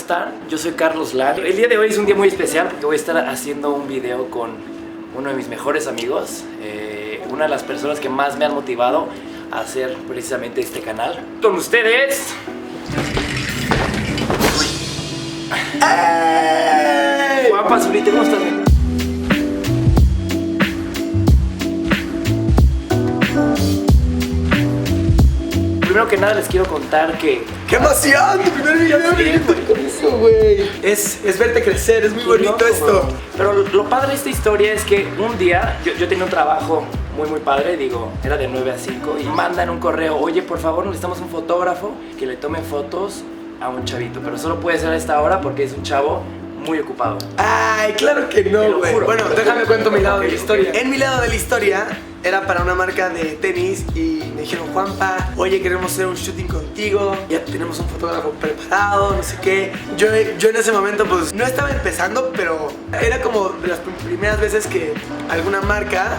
están? Yo soy Carlos Lang. El día de hoy es un día muy especial porque voy a estar haciendo un video con uno de mis mejores amigos, una de las personas que más me han motivado a hacer precisamente este canal. Con ustedes... ¡Hey! Juanpa Zurita, ¿cómo estás? Primero que nada les quiero contar que... ¡Qué emoción! Tu primer video con eso, güey. Es verte crecer, es muy bonito esto. Pero lo padre de esta historia es que un día yo tenía un trabajo muy padre, digo, era de 9 a 5 y mandan un correo, oye, por favor, necesitamos un fotógrafo que le tome fotos a un chavito, pero solo puede ser a esta hora porque es un chavo muy ocupado. Ay, claro que no, güey. Bueno, déjame cuento mi lado de la historia. En mi lado de la historia era para una marca de tenis y me dijeron, Juanpa, oye, queremos hacer un shooting contigo, ya tenemos un fotógrafo preparado, no sé qué. Yo en ese momento pues no estaba empezando, pero era como de las primeras veces que alguna marca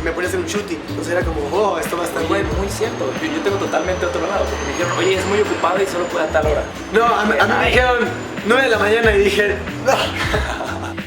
me ponía a hacer un shooting. Entonces era como, oh, esto va a estar bueno. Muy cierto, yo tengo totalmente otro lado, porque me dijeron, oye, es muy ocupado y solo puede a tal hora. No, a mí me dijeron 9 de la mañana y dije, no.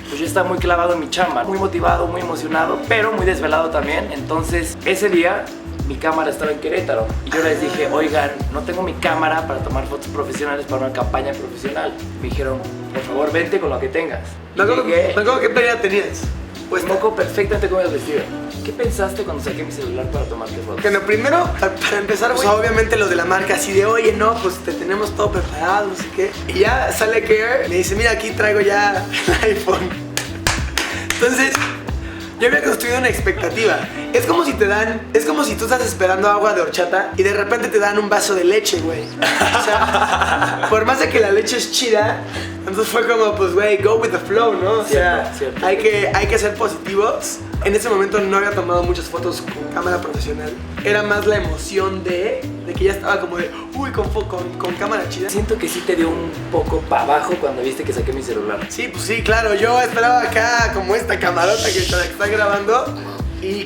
Pues yo estaba muy clavado en mi chamba, muy motivado, muy emocionado, pero muy desvelado también. Entonces ese día mi cámara estaba en Querétaro y yo les dije, oigan, no tengo mi cámara para tomar fotos profesionales para una campaña profesional. Me dijeron, por favor, vente con lo que tengas. Me acuerdo qué pelea tenías. Pues poco perfectamente como ibas vestido. ¿Qué pensaste cuando saqué mi celular para tomarte fotos? Bueno, primero, para empezar, pues obviamente los de la marca así de, oye, no, pues te tenemos todo preparado, no sé qué. Y ya sale Care, me dice, mira, aquí traigo ya el iPhone. Entonces, yo había construido una expectativa. Es como si tú estás esperando agua de horchata y de repente te dan un vaso de leche, güey. O sea, por más de que la leche es chida, entonces fue como, pues, güey, go with the flow, ¿no? O sea, cierto. Hay que ser positivos. En ese momento no había tomado muchas fotos con cámara profesional. Era más la emoción de que ya estaba como de, uy, con cámara chida. Siento que sí te dio un poco para abajo cuando viste que saqué mi celular. Sí, pues sí, claro. Yo esperaba acá como esta camarota que está grabando y...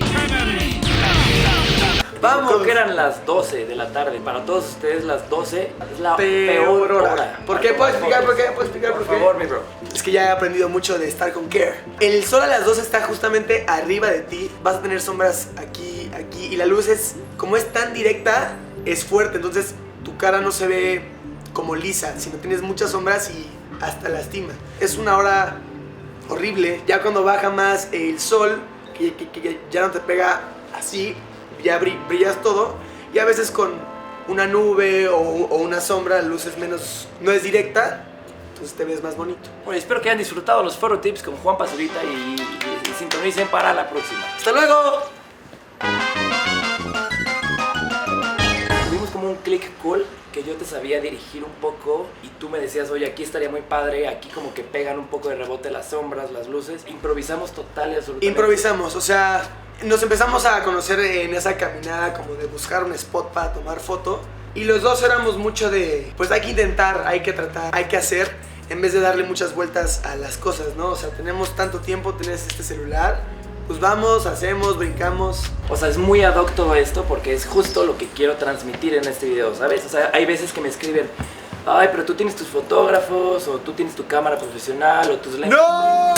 ¡Vamos! Creo que eran las 12 de la tarde. Para todos ustedes las 12 es la peor hora. ¿Por qué? ¿Puedes explicar por qué? Por favor, mi bro. Es que ya he aprendido mucho de estar con Care. El sol a las 12 está justamente arriba de ti. Vas a tener sombras aquí, aquí. Y la luz es, como es tan directa, es fuerte. Entonces tu cara no se ve como lisa, sino tienes muchas sombras y hasta lastima. Es una hora horrible. Ya cuando baja más el sol, que ya no te pega así, ya brillas todo. Y a veces con una nube o una sombra, la luz es menos, no es directa, entonces te ves más bonito. Bueno, espero que hayan disfrutado los Photo Tips con Juanpa Zurita y sintonicen para la próxima. ¡Hasta luego! Tuvimos como un click cool que yo te sabía dirigir un poco y tú me decías, oye, aquí estaría muy padre, aquí como que pegan un poco de rebote las sombras, las luces. Improvisamos total y absolutamente. Improvisamos, o sea, nos empezamos a conocer en esa caminada como de buscar un spot para tomar foto. Y los dos éramos mucho de, pues hay que intentar, hay que tratar, hay que hacer, en vez de darle muchas vueltas a las cosas, ¿no? O sea, tenemos tanto tiempo, tienes este celular, pues vamos, hacemos, brincamos. O sea, es muy ad hoc todo esto porque es justo lo que quiero transmitir en este video, ¿sabes? O sea, hay veces que me escriben, ay, pero tú tienes tus fotógrafos, o tú tienes tu cámara profesional, o tus lentes. ¡No!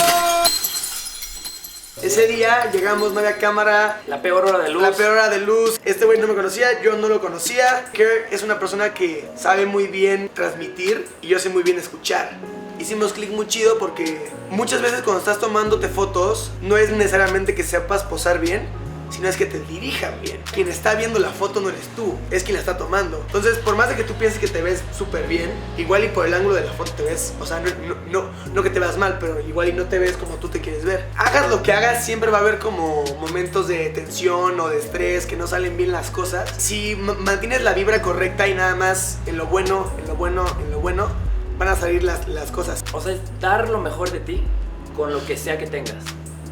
Ese día llegamos, no había cámara. La peor hora de luz. La peor hora de luz. Este güey no me conocía, yo no lo conocía. Care es una persona que sabe muy bien transmitir y yo sé muy bien escuchar. Hicimos clic muy chido porque muchas veces cuando estás tomándote fotos no es necesariamente que sepas posar bien, sino es que te dirijan bien. Quien está viendo la foto no eres tú, es quien la está tomando. Entonces, por más de que tú pienses que te ves súper bien, igual y por el ángulo de la foto te ves, o sea, no que te veas mal, pero igual y no te ves como tú te quieres ver. Hagas lo que hagas, siempre va a haber como momentos de tensión o de estrés, que no salen bien las cosas. Si mantienes la vibra correcta y nada más en lo bueno, van a salir las cosas. O sea, es dar lo mejor de ti con lo que sea que tengas,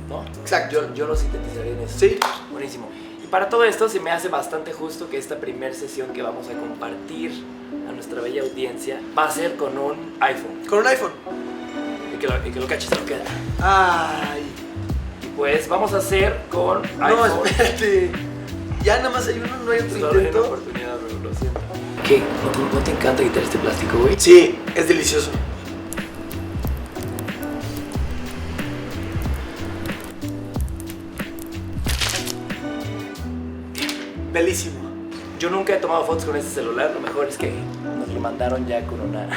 ¿no? Exacto. Yo lo sintetizaría en eso. Sí. Buenísimo. Y para todo esto se me hace bastante justo que esta primera sesión que vamos a compartir a nuestra bella audiencia va a ser con un iPhone. Con un iPhone. Y que lo caches a lo que da. Ay. Y pues vamos a hacer con No, iPhone. espérate. Ya nada más hay uno, no hay otro Solo hay una intento. oportunidad, bro, lo siento. ¿Qué? ¿No te encanta quitar este plástico, güey? Sí, es delicioso. Belísimo. Yo nunca he tomado fotos con este celular, lo mejor es que nos lo mandaron ya con una...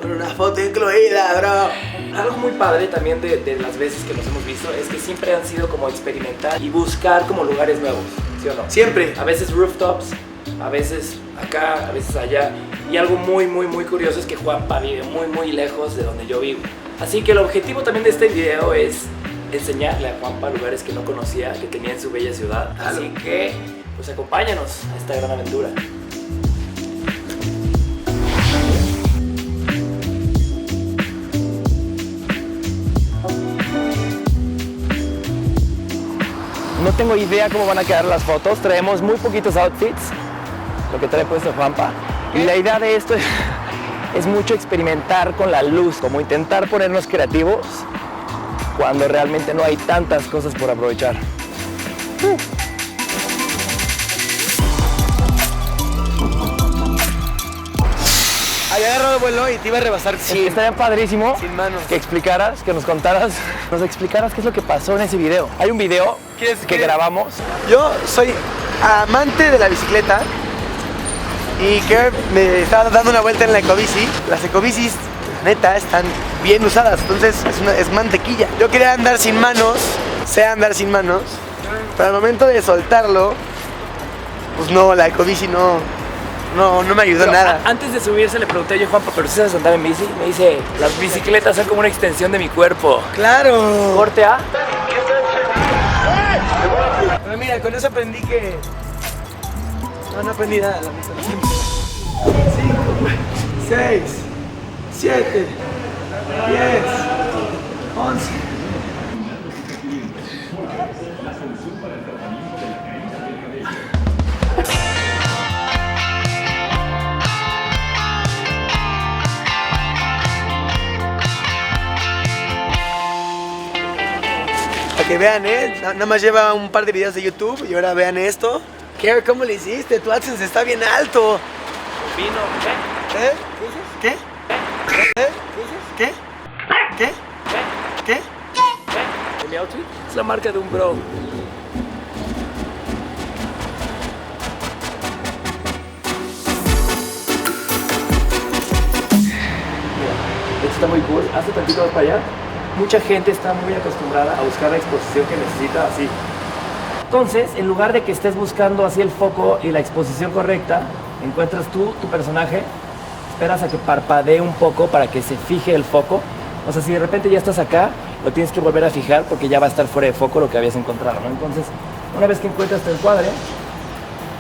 Con una foto incluida, bro. Algo muy padre también de las veces que nos hemos visto es que siempre han sido como experimentar y buscar como lugares nuevos, ¿sí o no? Siempre. A veces rooftops, a veces acá, a veces allá. Y algo muy, muy, muy curioso es que Juanpa vive muy, muy lejos de donde yo vivo. Así que el objetivo también de este video es enseñarle a Juanpa lugares que no conocía, que tenía en su bella ciudad. Así que, pues acompáñanos a esta gran aventura. No tengo idea cómo van a quedar las fotos. Traemos muy poquitos outfits, lo que trae puesto Juanpa. Y la idea de esto es mucho experimentar con la luz, como intentar ponernos creativos cuando realmente no hay tantas cosas por aprovechar. Había agarrado vuelo y te iba a rebasar. Sí, estaría padrísimo Sin manos. que explicaras, que nos contaras, nos explicaras qué es lo que pasó en ese video. Hay un video que grabamos. Yo soy amante de la bicicleta y que me estaba dando una vuelta en la ecobici. Las ecobicis, neta, están bien usadas, entonces es mantequilla. Yo quería andar sin manos, sé andar sin manos, pero al momento de soltarlo, pues no, la ecobici no me ayudó Pero nada. Antes de subirse le pregunté yo, Juanpa, ¿pero si sabes andar en bici? Me dice, las bicicletas son como una extensión de mi cuerpo. ¡Claro! Corte A. Pero mira, con eso aprendí que... No aprendí nada, la neta. 5, 6, 7, 10, 11. Para que vean, nada más lleva un par de videos de YouTube y ahora vean esto. ¿Qué? ¿Cómo le hiciste? Tu AdSense está bien alto. Vino, ¿Eh? ¿Qué? ¿Eh? ¿Qué? ¿Qué? ¿Qué? ¿De mi outfit? Es la marca de un bro. Esto está muy cool. Hace tantito para allá. Mucha gente está muy acostumbrada a buscar la exposición que necesita así. Entonces, en lugar de que estés buscando así el foco y la exposición correcta, encuentras tú, tu personaje, esperas a que parpadee un poco para que se fije el foco. O sea, si de repente ya estás acá, lo tienes que volver a fijar porque ya va a estar fuera de foco lo que habías encontrado, ¿no? Entonces, una vez que encuentras tu encuadre,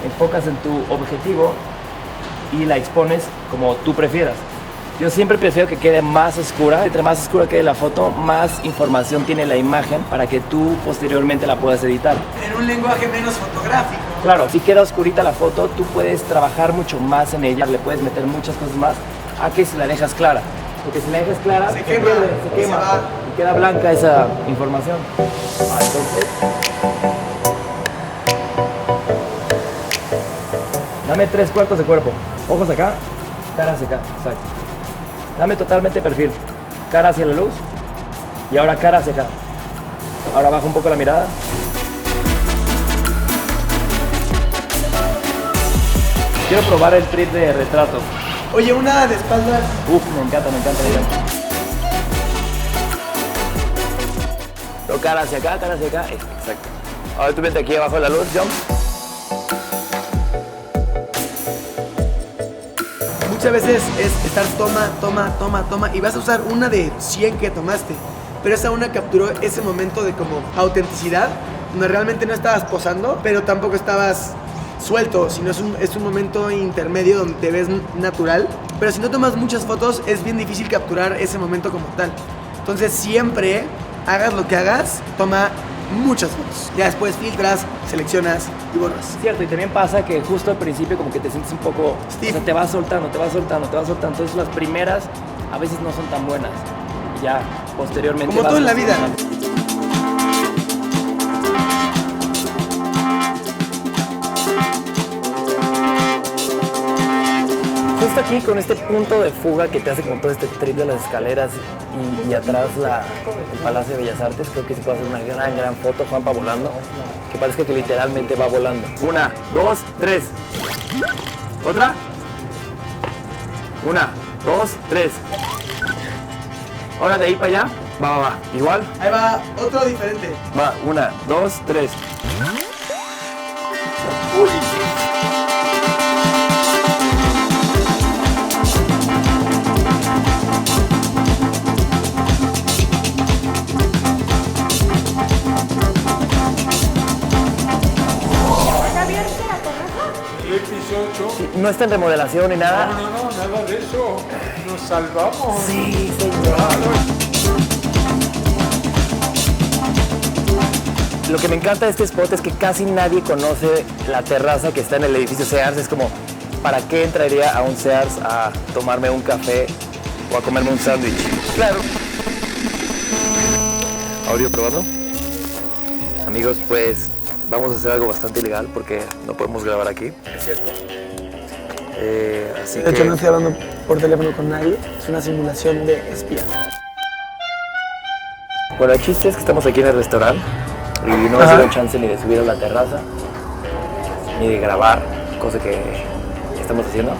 enfocas en tu objetivo y la expones como tú prefieras. Yo siempre prefiero que quede más oscura. Entre más oscura quede la foto, más información tiene la imagen para que tú posteriormente la puedas editar. En un lenguaje menos fotográfico. Claro, si queda oscurita la foto, tú puedes trabajar mucho más en ella, le puedes meter muchas cosas más a que si la dejas clara. Porque si la dejas clara, Se quema, pierde, se se quema va. y queda blanca esa información. Entonces, dame 3/4 de cuerpo. Ojos acá, cara hacia acá, exacto. Dame totalmente perfil. Cara hacia la luz y ahora cara hacia acá. Ahora baja un poco la mirada. Quiero probar el trip de retrato. Oye, una de espaldas. Uf, me encanta, me encanta. Pero cara hacia acá, exacto. Ahora tú vente aquí abajo de la luz, John. Muchas veces es estar toma y vas a usar una de 100 que tomaste, pero esa una capturó ese momento de como autenticidad, donde realmente no estabas posando, pero tampoco estabas suelto, sino es un momento intermedio donde te ves natural. Pero si no tomas muchas fotos es bien difícil capturar ese momento como tal. Entonces siempre, hagas lo que hagas, toma muchas fotos. Ya después filtras, seleccionas y borras. Cierto, y también pasa que justo al principio como que te sientes un poco... Stiff. O sea, te vas soltando. Entonces las primeras a veces no son tan buenas. Y ya posteriormente... Como vas todo en la vida. Entonces aquí con este punto de fuga que te hace como todo este trip de las escaleras y atrás el Palacio de Bellas Artes, creo que se puede hacer una gran foto, Juanpa volando, que parezca que literalmente va volando. 1, 2, 3. ¿Otra? 1, 2, 3. Ahora de ahí para allá. Va. Igual. Ahí va otro diferente. Va, 1, 2, 3. Uy. Sí, no está en remodelación ni nada. No, nada de eso. Nos salvamos. Sí, señor. Lo que me encanta de este spot es que casi nadie conoce la terraza que está en el edificio Sears. Es como, ¿para qué entraría a un Sears a tomarme un café o a comerme un sándwich? Claro. ¿Audio probando? Amigos, pues vamos a hacer algo bastante ilegal porque no podemos grabar aquí. Es cierto. Así De que... hecho, no estoy hablando por teléfono con nadie. Es una simulación de espía. Bueno, el chiste es que estamos aquí en el restaurante y no nos dieron chance ni de subir a la terraza, ni de grabar, cosa que estamos haciendo.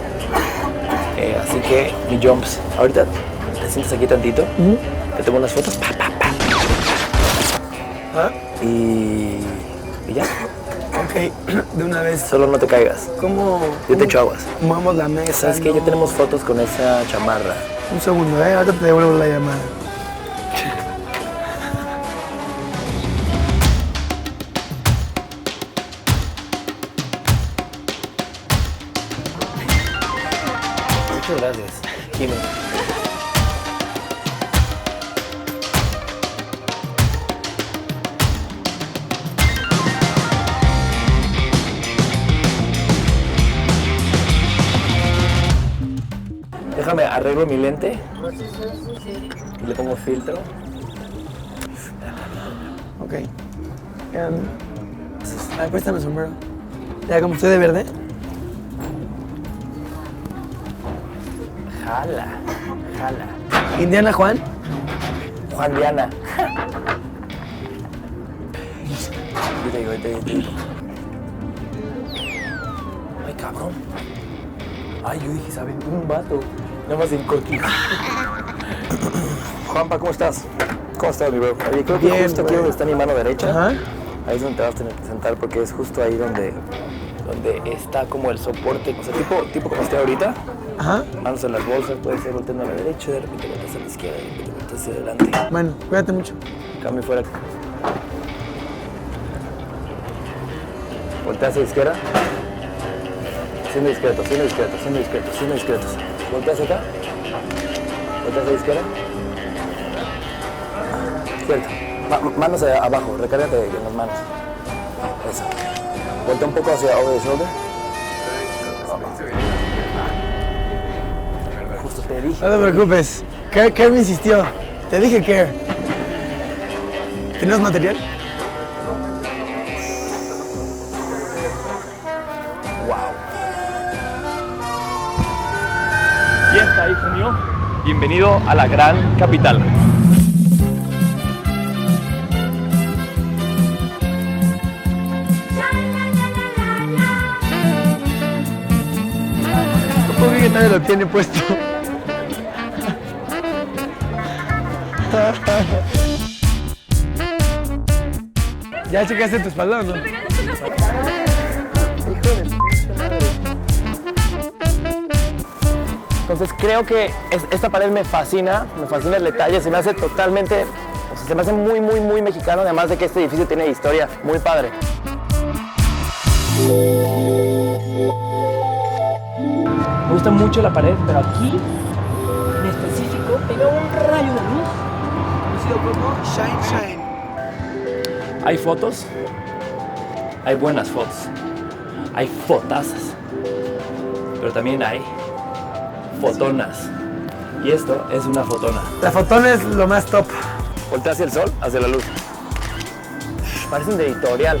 Así que, mi Jumps, ahorita te sientes aquí tantito, te tomo unas fotos, y ya. Ok, de una vez. Solo no te caigas. ¿Cómo? Yo te echo aguas. Movemos la mesa. ¿Sabes qué? Ya tenemos fotos con esa chamarra. Un segundo, ahorita te devuelvo la llamada. Muchas gracias, Jimmy. Déjame arreglo mi lente y le pongo filtro. Ok. A ver, préstame el sombrero. Ya, como estoy de verde. Jala. Indiana Juan. Juan Diana. Yo te digo. Ay, cabrón. Ay, yo dije, ¿saben? Un vato. Nada más en cortito. Juanpa, ¿cómo estás? ¿Cómo estás, mi bro? Oye, creo que Bien, justo aquí donde está mi mano derecha, Ajá. ahí es donde te vas a tener que sentar porque es justo ahí donde está como el soporte, o sea, tipo como estoy ahorita. Ajá. Manos en las bolsas, puede ser volteando a la derecha, de repente volteas a la izquierda, de repente volteas hacia adelante. Bueno, cuídate mucho. Cambio fuera. Voltea hacia la izquierda. Siendo discretos. Voltea hacia acá. Voltea hacia la izquierda. Cierto. Manos abajo, recárgate en las manos. Eso. Voltea un poco hacia over the shoulder. Justo te dije. No te preocupes. Care me insistió. Te dije Care. ¿Tienes material? Wow. Y está, hijo mío. Bienvenido a la gran capital. ¿Cómo que nadie lo tiene puesto? ¿Ya checaste tu espalda o no? Entonces creo que esta pared me fascina el detalle, se me hace totalmente, o sea, se me hace muy mexicano, además de que este edificio tiene historia muy padre. Me gusta mucho la pared, pero aquí en específico pega un rayo de luz. Conocido como Shine. Hay fotos, hay buenas fotos, hay fotazas, pero también hay fotonas. Y esto es una fotona. La fotona es lo más top. Voltea hacia el sol, hacia la luz. Parece un editorial.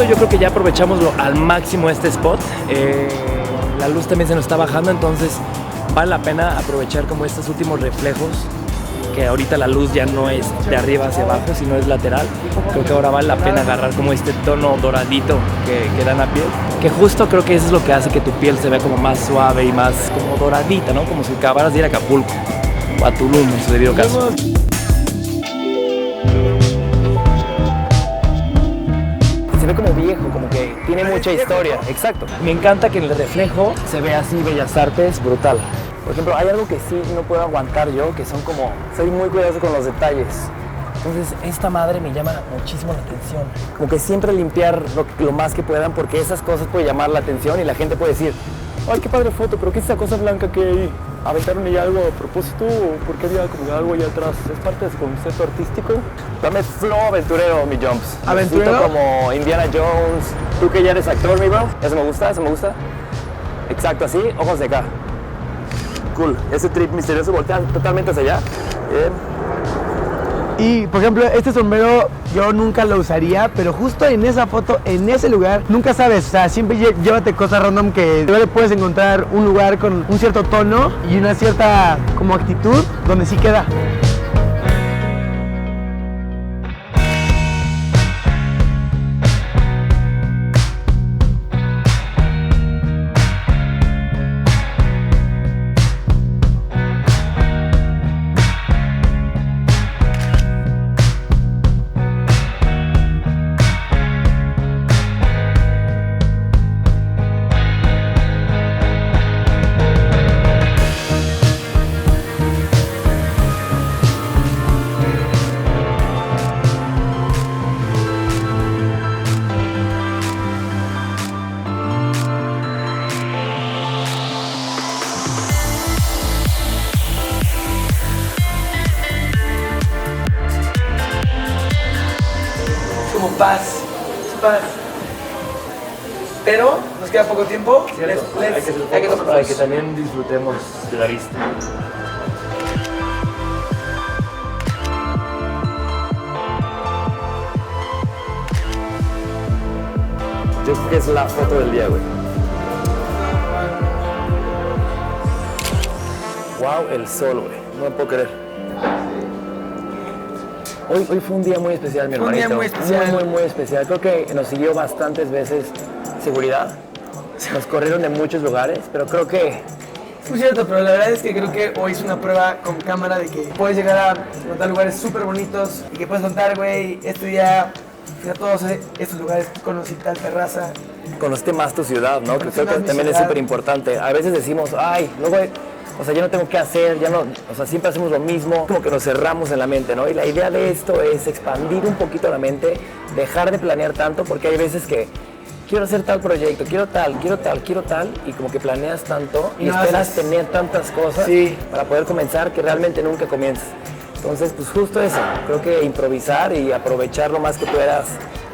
justo yo creo que ya aprovechamos al máximo este spot. La luz también se nos está bajando, entonces vale la pena aprovechar como estos últimos reflejos, que ahorita la luz ya no es de arriba hacia abajo, sino es lateral. Creo que ahora vale la pena agarrar como este tono doradito que da en la piel, que justo creo que eso es lo que hace que tu piel se vea como más suave y más como doradita, ¿no? Como si acabaras de ir a Acapulco o a Tulum en su debido caso. Se ve como viejo, como que tiene mucha historia. Exacto. Me encanta que en el reflejo se vea así Bellas Artes, brutal. Por ejemplo, hay algo que sí no puedo aguantar yo, que son como... Soy muy cuidadoso con los detalles. Entonces, esta madre me llama muchísimo la atención. Como que siempre limpiar lo más que puedan, porque esas cosas pueden llamar la atención y la gente puede decir, ay, qué padre foto, pero ¿qué es esa cosa blanca que hay? ¿Aventaron ahí algo a propósito o por qué había como algo ahí atrás? ¿Es parte de su concepto artístico? Dame flow aventurero, mi Jumps. ¿Aventurero? Necesito como Indiana Jones. Tú que ya eres actor, mi bro. Eso me gusta, eso me gusta. Exacto, así, ojos de acá. Cool. Ese trip misterioso voltea totalmente hacia allá. Bien. Y, por ejemplo, este sombrero yo nunca lo usaría, pero justo en esa foto, en ese lugar, nunca sabes, o sea, siempre llévate cosas random que le puedes encontrar un lugar con un cierto tono y una cierta como actitud donde sí queda. Como paz, es paz. Pero nos queda poco tiempo. Hay que tomar para que también disfrutemos de la vista. Yo creo que es la foto del día, güey. Wow, el sol, güey. No me puedo creer. Hoy fue un día muy especial, mi hermanito. Un día muy especial. Muy especial. Creo que nos siguió bastantes veces seguridad. Nos corrieron de muchos lugares, pero creo que... Es muy cierto, pero la verdad es que creo que hoy es una prueba con cámara de que puedes llegar a encontrar lugares súper bonitos y que puedes contar, güey, este día fui a todos estos lugares, conocí tal terraza. Conociste más tu ciudad, ¿no? Conocí Creo que más mi también es ciudad. súper importante. A veces decimos, ay, luego... O sea, ya no tengo qué hacer, ya no, o sea, siempre hacemos lo mismo, como que nos cerramos en la mente, ¿no? Y la idea de esto es expandir un poquito la mente, dejar de planear tanto, porque hay veces que quiero hacer tal proyecto, quiero tal, y como que planeas tanto y No esperas haces. tener tantas cosas Sí. para poder comenzar que realmente nunca comienzas. Entonces, pues justo eso, creo que improvisar y aprovechar lo más que puedas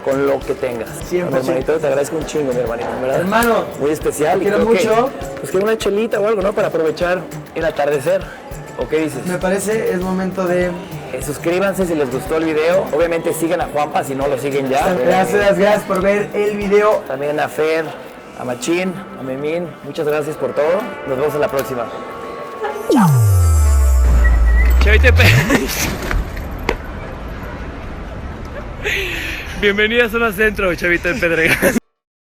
con lo que tengas. 100%. Mi hermanito, te agradezco un chingo, mi hermanito, en ¿verdad? Hermano, Muy especial. te y quiero creo que, mucho. pues que una chelita o algo, ¿no? Para aprovechar el atardecer. ¿O qué dices? me parece es momento de... Suscríbanse si les gustó el video. Obviamente sigan a Juanpa si no lo siguen ya. Gracias por ver el video. También a Fer, a Machín, a Memín. Muchas gracias por todo. Nos vemos en la próxima. Chavita Bienvenida a Zona Centro, Chavita en Pedregal.